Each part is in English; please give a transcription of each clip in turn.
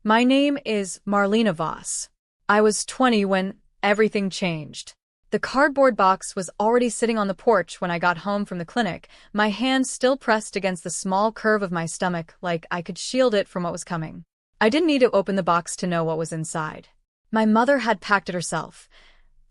My name is Marlena Voss. I was 20 when everything changed. The cardboard box was already sitting on the porch when I got home from the clinic, my hand still pressed against the small curve of my stomach like I could shield it from what was coming. I didn't need to open the box to know what was inside. My mother had packed it herself.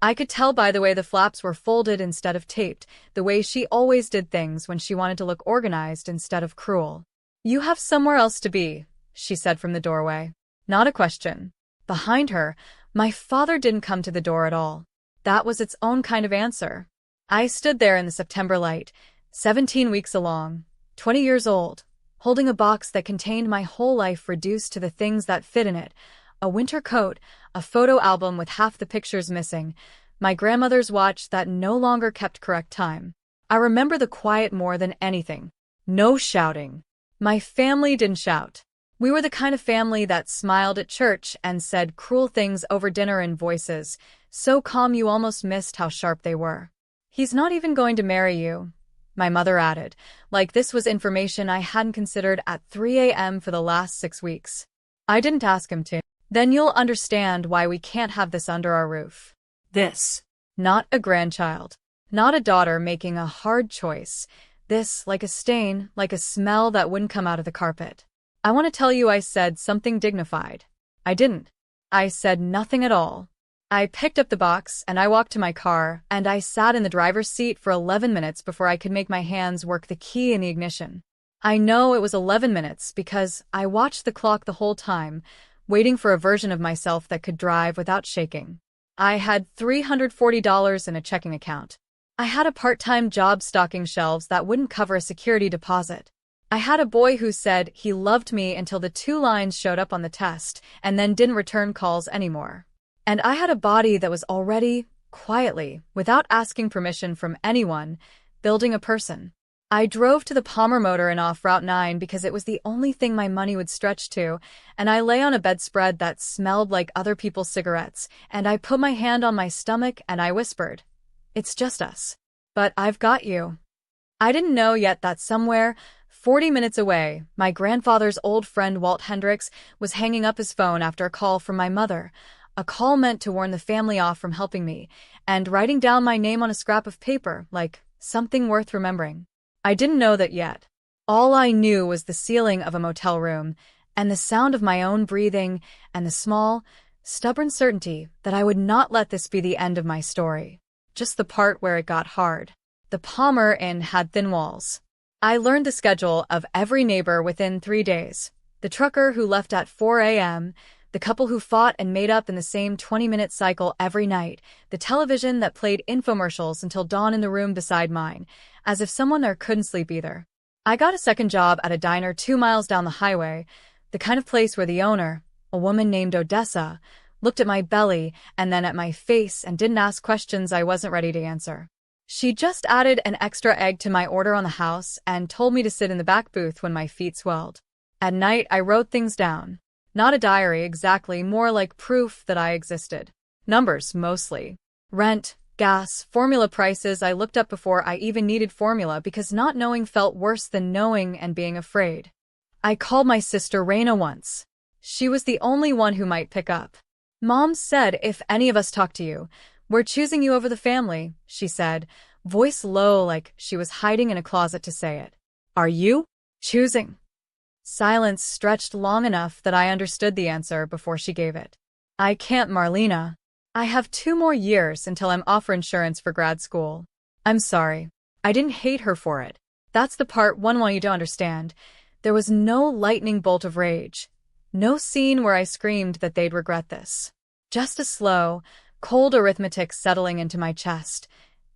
I could tell by the way the flaps were folded instead of taped, the way she always did things when she wanted to look organized instead of cruel. "You have somewhere else to be," she said from the doorway. Not a question. Behind her, my father didn't come to the door at all. That was its own kind of answer. I stood there in the September light, 17 weeks along, 20 years old, holding a box that contained my whole life reduced to the things that fit in it: a winter coat, a photo album with half the pictures missing, my grandmother's watch that no longer kept correct time. I remember the quiet more than anything. No shouting. My family didn't shout. We were the kind of family that smiled at church and said cruel things over dinner in voices so calm you almost missed how sharp they were. "He's not even going to marry you," my mother added, like this was information I hadn't considered at 3 a.m. for the last 6 weeks. "I didn't ask him to." "Then you'll understand why we can't have this under our roof." This. Not a grandchild. Not a daughter making a hard choice. This, like a stain, like a smell that wouldn't come out of the carpet. "I want to tell you," I said, something dignified. I didn't. I said nothing at all. I picked up the box and I walked to my car, and I sat in the driver's seat for 11 minutes before I could make my hands work the key in the ignition. I know it was 11 minutes because I watched the clock the whole time, waiting for a version of myself that could drive without shaking. I had $340 in a checking account. I had a part-time job stocking shelves that wouldn't cover a security deposit. I had a boy who said he loved me until the 2 lines showed up on the test and then didn't return calls anymore. And I had a body that was already, quietly, without asking permission from anyone, building a person. I drove to the Palmer Motor Inn off Route 9 because it was the only thing my money would stretch to, and I lay on a bedspread that smelled like other people's cigarettes, and I put my hand on my stomach and I whispered, "It's just us. But I've got you." I didn't know yet that somewhere, 40 minutes away, my grandfather's old friend Walt Hendricks was hanging up his phone after a call from my mother, a call meant to warn the family off from helping me, and writing down my name on a scrap of paper, like something worth remembering. I didn't know that yet. All I knew was the ceiling of a motel room, and the sound of my own breathing, and the small, stubborn certainty that I would not let this be the end of my story. Just the part where it got hard. The Palmer Inn had thin walls. I learned the schedule of every neighbor within 3 days. The trucker who left at 4 a.m., the couple who fought and made up in the same 20-minute cycle every night, the television that played infomercials until dawn in the room beside mine, as if someone there couldn't sleep either. I got a second job at a diner 2 miles down the highway, the kind of place where the owner, a woman named Odessa, looked at my belly and then at my face and didn't ask questions I wasn't ready to answer. She just added an extra egg to my order on the house and told me to sit in the back booth when my feet swelled. At night, I wrote things down. Not a diary exactly, more like proof that I existed. Numbers, mostly. Rent, gas, formula prices I looked up before I even needed formula because not knowing felt worse than knowing and being afraid. I called my sister Raina once. She was the only one who might pick up. "Mom said if any of us talk to you, we're choosing you over the family," she said, voice low like she was hiding in a closet to say it. "Are you choosing?" Silence stretched long enough that I understood the answer before she gave it. "I can't, Marlena. I have 2 more years until I'm off for insurance for grad school." "I'm sorry." I didn't hate her for it. That's the part one want you to understand. There was no lightning bolt of rage. No scene where I screamed that they'd regret this. Just a slow, cold arithmetic settling into my chest.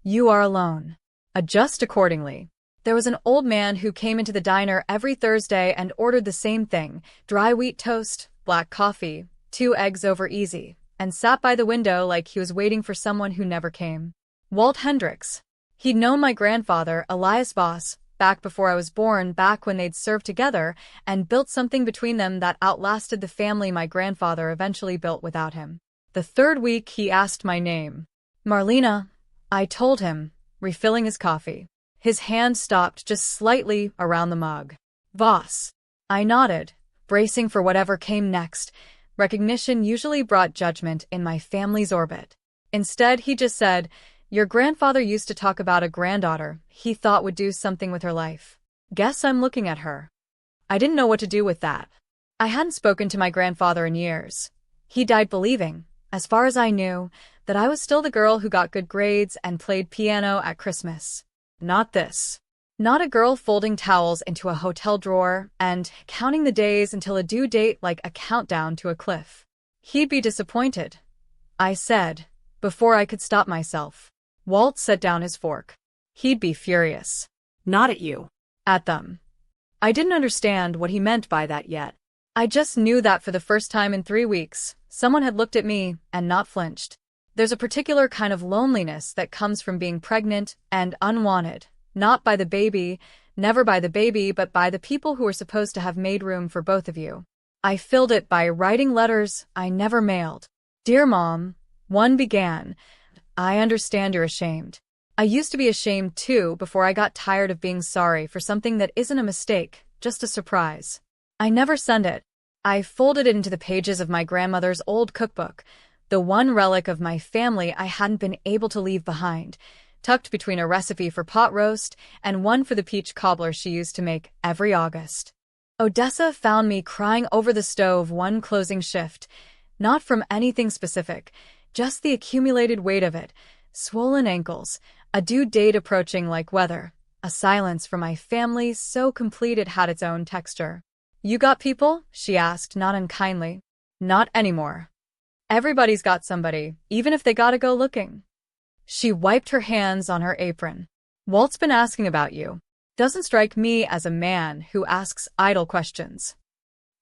You are alone. Adjust accordingly. There was an old man who came into the diner every Thursday and ordered the same thing: dry wheat toast, black coffee, 2 eggs over easy, and sat by the window like he was waiting for someone who never came. Walt Hendricks. He'd known my grandfather, Elias Voss, back before I was born, back when they'd served together, and built something between them that outlasted the family my grandfather eventually built without him. The 3rd week he asked my name. "Marlena," I told him, refilling his coffee. His hand stopped just slightly around the mug. "Voss." I nodded, bracing for whatever came next. Recognition usually brought judgment in my family's orbit. Instead, he just said, "Your grandfather used to talk about a granddaughter he thought would do something with her life. Guess I'm looking at her." I didn't know what to do with that. I hadn't spoken to my grandfather in years. He died believing, as far as I knew, that I was still the girl who got good grades and played piano at Christmas. Not this. Not a girl folding towels into a hotel drawer and counting the days until a due date like a countdown to a cliff. He'd be disappointed, I said, before I could stop myself. Walt set down his fork. He'd be furious. Not at you. At them. I didn't understand what he meant by that yet. I just knew that for the first time in 3 weeks, someone had looked at me and not flinched. There's a particular kind of loneliness that comes from being pregnant and unwanted, not by the baby, never by the baby, but by the people who are supposed to have made room for both of you. I filled it by writing letters I never mailed. "Dear Mom," one began, "I understand you're ashamed. I used to be ashamed too before I got tired of being sorry for something that isn't a mistake, just a surprise. I never sent it. I folded it into the pages of my grandmother's old cookbook, the one relic of my family I hadn't been able to leave behind, tucked between a recipe for pot roast and one for the peach cobbler she used to make every August. Odessa found me crying over the stove one closing shift, not from anything specific, just the accumulated weight of it, swollen ankles, a due date approaching like weather, a silence from my family so complete it had its own texture. "You got people?" she asked, not unkindly. "Not anymore. Everybody's got somebody, even if they gotta go looking." She wiped her hands on her apron. "Walt's been asking about you. Doesn't strike me as a man who asks idle questions."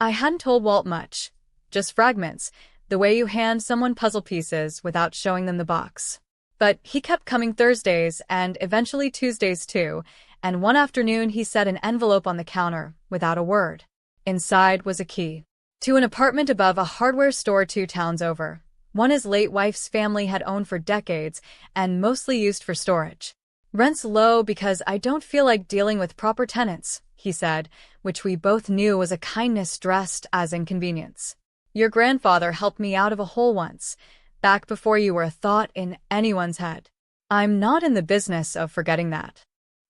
I hadn't told Walt much, just fragments, the way you hand someone puzzle pieces without showing them the box. But he kept coming Thursdays and eventually Tuesdays too, and one afternoon he set an envelope on the counter without a word. Inside was a key to an apartment above a hardware store 2 towns over, one his late wife's family had owned for decades and mostly used for storage. "Rent's low because I don't feel like dealing with proper tenants," he said, which we both knew was a kindness dressed as inconvenience. "Your grandfather helped me out of a hole once, back before you were a thought in anyone's head. I'm not in the business of forgetting that."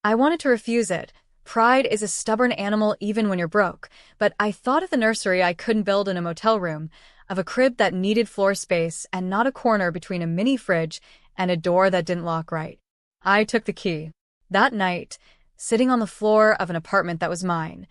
I wanted to refuse it. Pride is a stubborn animal even when you're broke, but I thought of the nursery I couldn't build in a motel room, of a crib that needed floor space and not a corner between a mini fridge and a door that didn't lock right. I took the key. That night, sitting on the floor of an apartment that was mine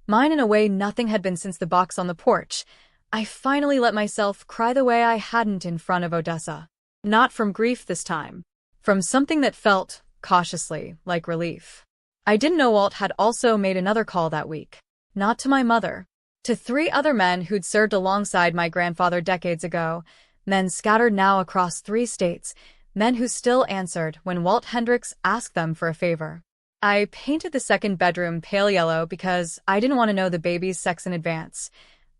in a way nothing had been since the box on the porch, I finally let myself cry the way I hadn't in front of Odessa. Not from grief this time. From something that felt, cautiously, like relief. I didn't know Walt had also made another call that week. Not to my mother. To 3 other men who'd served alongside my grandfather decades ago, men scattered now across 3 states, men who still answered when Walt Hendricks asked them for a favor. I painted the second bedroom pale yellow because I didn't want to know the baby's sex in advance.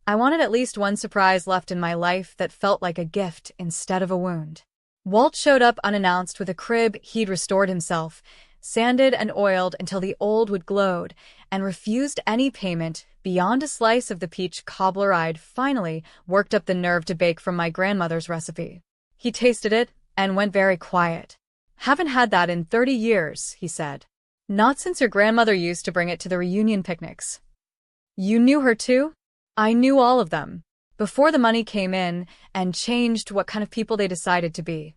I wanted at least one surprise left in my life that felt like a gift instead of a wound. Walt showed up unannounced with a crib he'd restored himself, sanded and oiled until the old wood glowed, and refused any payment beyond a slice of the peach cobbler I'd finally worked up the nerve to bake from my grandmother's recipe. He tasted it and went very quiet. "Haven't had that in 30 years, he said. "Not since your grandmother used to bring it to the reunion picnics." "You knew her too?" "I knew all of them, before the money came in and changed what kind of people they decided to be.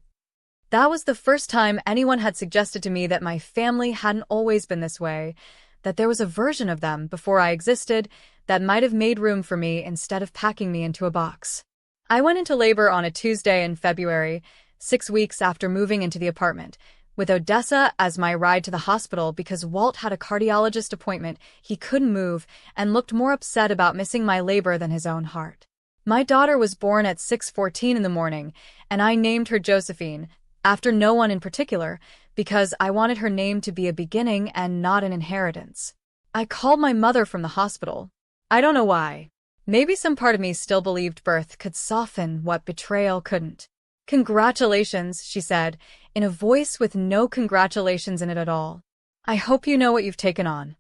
That was the first time anyone had suggested to me that my family hadn't always been this way, that there was a version of them before I existed that might have made room for me instead of packing me into a box." I went into labor on a Tuesday in February, 6 weeks after moving into the apartment, with Odessa as my ride to the hospital because Walt had a cardiologist appointment he couldn't move and looked more upset about missing my labor than his own heart. My daughter was born at 6:14 in the morning, and I named her Josephine, after no one in particular, because I wanted her name to be a beginning and not an inheritance. I called my mother from the hospital. I don't know why. Maybe some part of me still believed birth could soften what betrayal couldn't. "Congratulations," she said, in a voice with no congratulations in it at all. "I hope you know what you've taken on."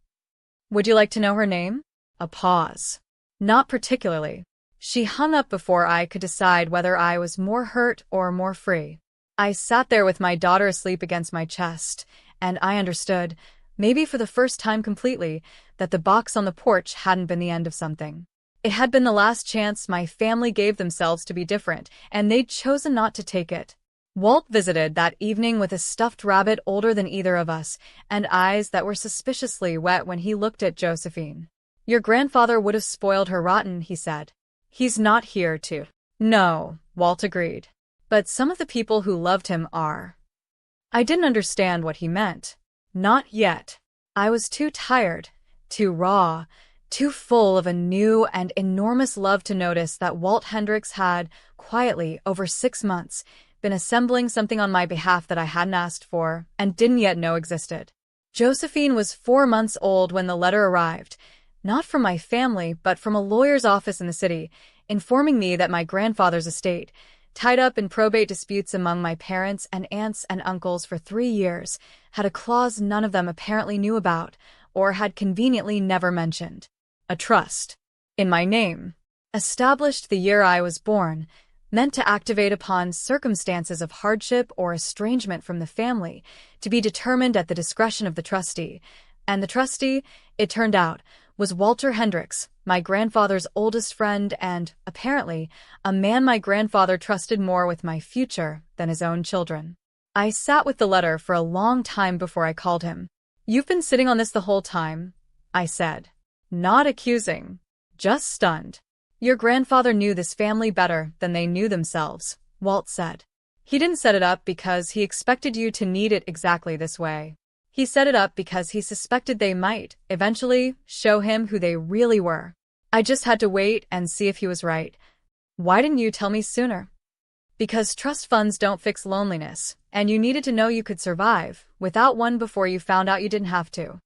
"Would you like to know her name?" A pause. Not particularly. She hung up before I could decide whether I was more hurt or more free. I sat there with my daughter asleep against my chest, and I understood, maybe for the first time completely, that the box on the porch hadn't been the end of something. It had been the last chance my family gave themselves to be different, and they'd chosen not to take it. Walt visited that evening with a stuffed rabbit older than either of us, and eyes that were suspiciously wet when he looked at Josephine. "Your grandfather would have spoiled her rotten," he said. "He's not here to." "No," Walt agreed. "But some of the people who loved him are." I didn't understand what he meant. Not yet. I was too tired, too raw, too full of a new and enormous love to notice that Walt Hendricks had, quietly, over 6 months, been assembling something on my behalf that I hadn't asked for and didn't yet know existed. Josephine was 4 months old when the letter arrived, not from my family but from a lawyer's office in the city, informing me that my grandfather's estate, tied up in probate disputes among my parents and aunts and uncles for 3 years, had a clause none of them apparently knew about or had conveniently never mentioned. A trust. In my name. Established the year I was born, meant to activate upon circumstances of hardship or estrangement from the family, to be determined at the discretion of the trustee. And the trustee, it turned out, was Walter Hendricks, my grandfather's oldest friend and, apparently, a man my grandfather trusted more with my future than his own children. I sat with the letter for a long time before I called him. "You've been sitting on this the whole time?" I said. Not accusing. Just stunned. "Your grandfather knew this family better than they knew themselves," Walt said. "He didn't set it up because he expected you to need it exactly this way. He set it up because he suspected they might, eventually, show him who they really were. I just had to wait and see if he was right." "Why didn't you tell me sooner?" "Because trust funds don't fix loneliness, and you needed to know you could survive without one before you found out you didn't have to."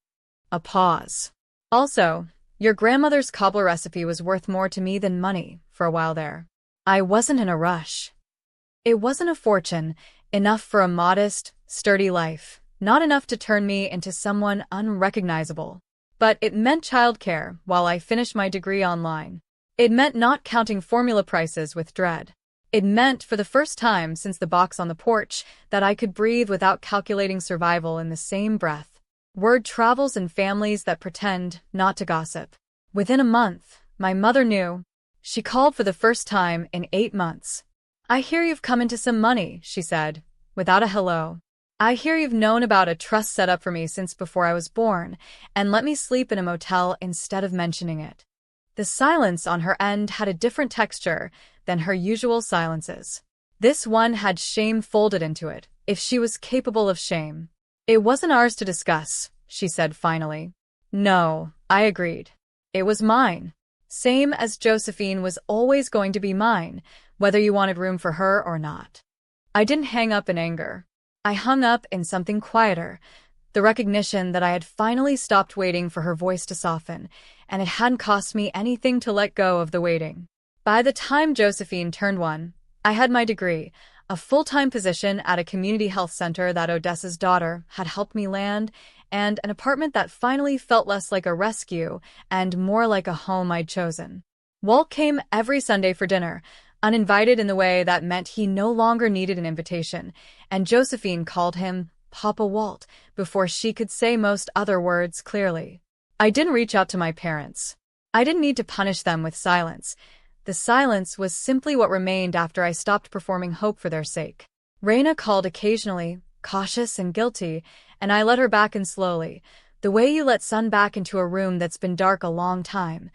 A pause. "Also, your grandmother's cobbler recipe was worth more to me than money for a while there. I wasn't in a rush. It wasn't a fortune, enough for a modest, sturdy life, not enough to turn me into someone unrecognizable. But it meant childcare while I finished my degree online. It meant not counting formula prices with dread. It meant, for the first time since the box on the porch, that I could breathe without calculating survival in the same breath. Word travels in families that pretend not to gossip. Within a month, my mother knew. She called for the first time in 8 months. "I hear you've come into some money," she said, without a hello. "I hear you've known about a trust set up for me since before I was born, and let me sleep in a motel instead of mentioning it." The silence on her end had a different texture than her usual silences. This one had shame folded into it, if she was capable of shame. "It wasn't ours to discuss," she said finally. "No," I agreed. "It was mine. Same as Josephine was always going to be mine, whether you wanted room for her or not." I didn't hang up in anger. I hung up in something quieter, the recognition that I had finally stopped waiting for her voice to soften, and it hadn't cost me anything to let go of the waiting. By the time Josephine turned 1, I had my degree, a full-time position at a community health center that Odessa's daughter had helped me land, and an apartment that finally felt less like a rescue and more like a home I'd chosen. Walt came every Sunday for dinner, uninvited in the way that meant he no longer needed an invitation, and Josephine called him Papa Walt before she could say most other words clearly. I didn't reach out to my parents. I didn't need to punish them with silence. The silence was simply what remained after I stopped performing hope for their sake. Raina called occasionally, cautious and guilty, and I let her back in slowly, the way you let sun back into a room that's been dark a long time.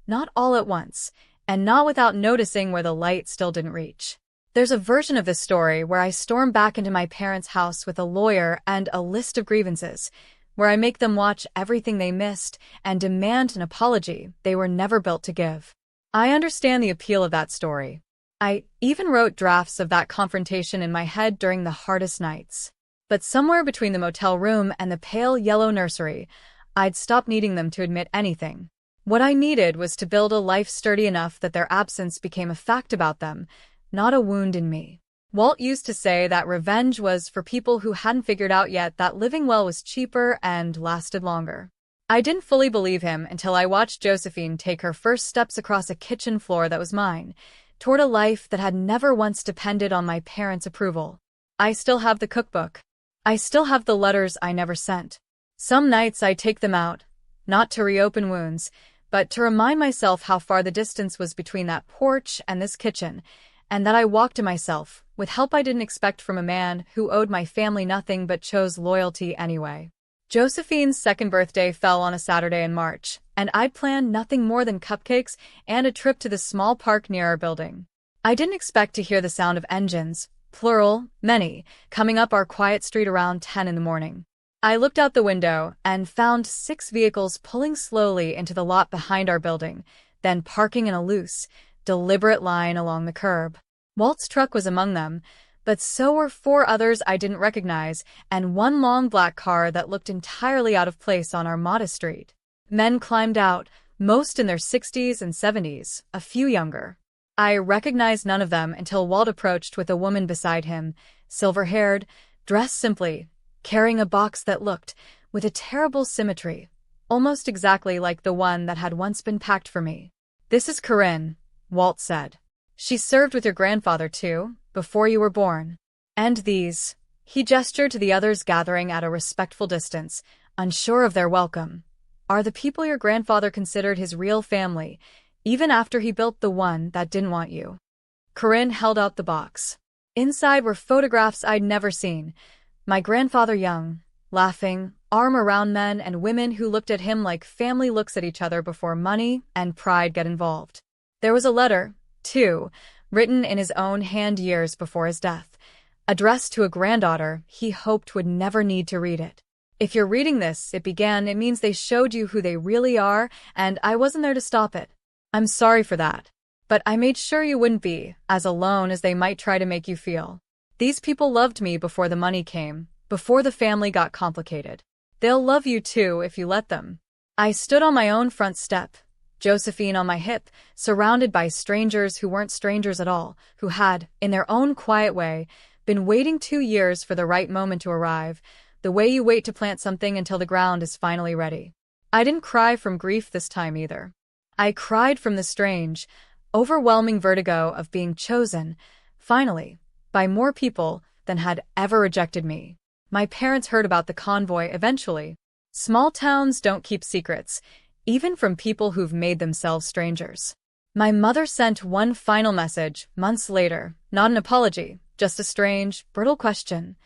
Not all at once, and not without noticing where the light still didn't reach. There's a version of this story where I storm back into my parents' house with a lawyer and a list of grievances, where I make them watch everything they missed and demand an apology they were never built to give. I understand the appeal of that story. I even wrote drafts of that confrontation in my head during the hardest nights. But somewhere between the motel room and the pale yellow nursery, I'd stopped needing them to admit anything. What I needed was to build a life sturdy enough that their absence became a fact about them, not a wound in me. Walt used to say that revenge was for people who hadn't figured out yet that living well was cheaper and lasted longer. I didn't fully believe him until I watched Josephine take her first steps across a kitchen floor that was mine, toward a life that had never once depended on my parents' approval. I still have the cookbook. I still have the letters I never sent. Some nights I take them out, not to reopen wounds, but to remind myself how far the distance was between that porch and this kitchen, and that I walked to myself, with help I didn't expect from a man who owed my family nothing but chose loyalty anyway. Josephine's second birthday fell on a Saturday in March, and I'd planned nothing more than cupcakes and a trip to the small park near our building. I didn't expect to hear the sound of engines, plural, many, coming up our quiet street around 10 in the morning. I looked out the window and found 6 vehicles pulling slowly into the lot behind our building, then parking in a loose, deliberate line along the curb. Walt's truck was among them, but so were 4 others I didn't recognize, and one long black car that looked entirely out of place on our modest street. Men climbed out, most in their 60s and 70s, a few younger. I recognized none of them until Walt approached with a woman beside him, silver-haired, dressed simply, carrying a box that looked, with a terrible symmetry, almost exactly like the one that had once been packed for me. "This is Corinne," Walt said. "She served with your grandfather, too, before you were born. And these," he gestured to the others gathering at a respectful distance, unsure of their welcome, "are the people your grandfather considered his real family, even after he built the one that didn't want you." Corinne held out the box. Inside were photographs I'd never seen. My grandfather young, laughing, arm around men and women who looked at him like family looks at each other before money and pride get involved. There was a letter, too, written in his own hand years before his death, addressed to a granddaughter he hoped would never need to read it. "If you're reading this," it began, "it means they showed you who they really are, and I wasn't there to stop it. I'm sorry for that. But I made sure you wouldn't be as alone as they might try to make you feel. These people loved me before the money came, before the family got complicated. They'll love you too if you let them." I stood on my own front step, Josephine on my hip, surrounded by strangers who weren't strangers at all, who had, in their own quiet way, been waiting 2 years for the right moment to arrive, the way you wait to plant something until the ground is finally ready. I didn't cry from grief this time either. I cried from the strange, overwhelming vertigo of being chosen, finally, by more people than had ever rejected me. My parents heard about the convoy eventually. Small towns don't keep secrets, even from people who've made themselves strangers. My mother sent one final message, months later, not an apology, just a strange, brittle question.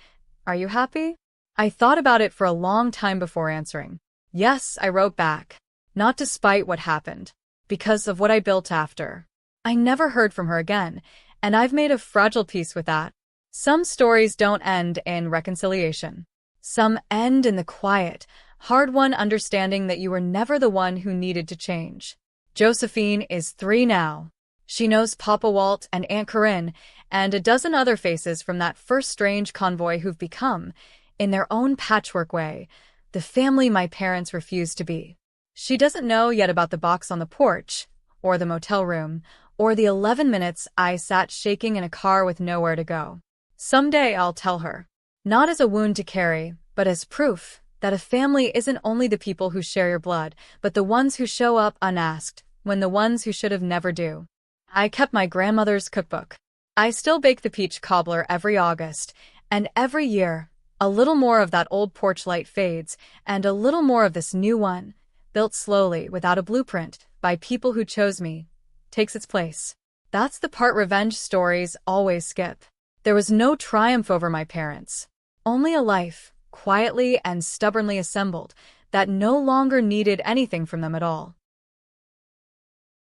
"Are you happy?" I thought about it for a long time before answering. "Yes," I wrote back. Not despite what happened, because of what I built after. I never heard from her again, and I've made a fragile peace with that. Some stories don't end in reconciliation. Some end in the quiet, hard-won understanding that you were never the one who needed to change. Josephine is 3 now. She knows Papa Walt and Aunt Corinne, and a dozen other faces from that first strange convoy who've become, in their own patchwork way, the family my parents refused to be. She doesn't know yet about the box on the porch, or the motel room, or the 11 minutes I sat shaking in a car with nowhere to go. Someday I'll tell her. Not as a wound to carry, but as proof that a family isn't only the people who share your blood, but the ones who show up unasked, when the ones who should have never do. I kept my grandmother's cookbook. I still bake the peach cobbler every August, and every year, a little more of that old porch light fades, and a little more of this new one, built slowly without a blueprint, by people who chose me, takes its place. That's the part revenge stories always skip. There was no triumph over my parents. Only a life, quietly and stubbornly assembled, that no longer needed anything from them at all.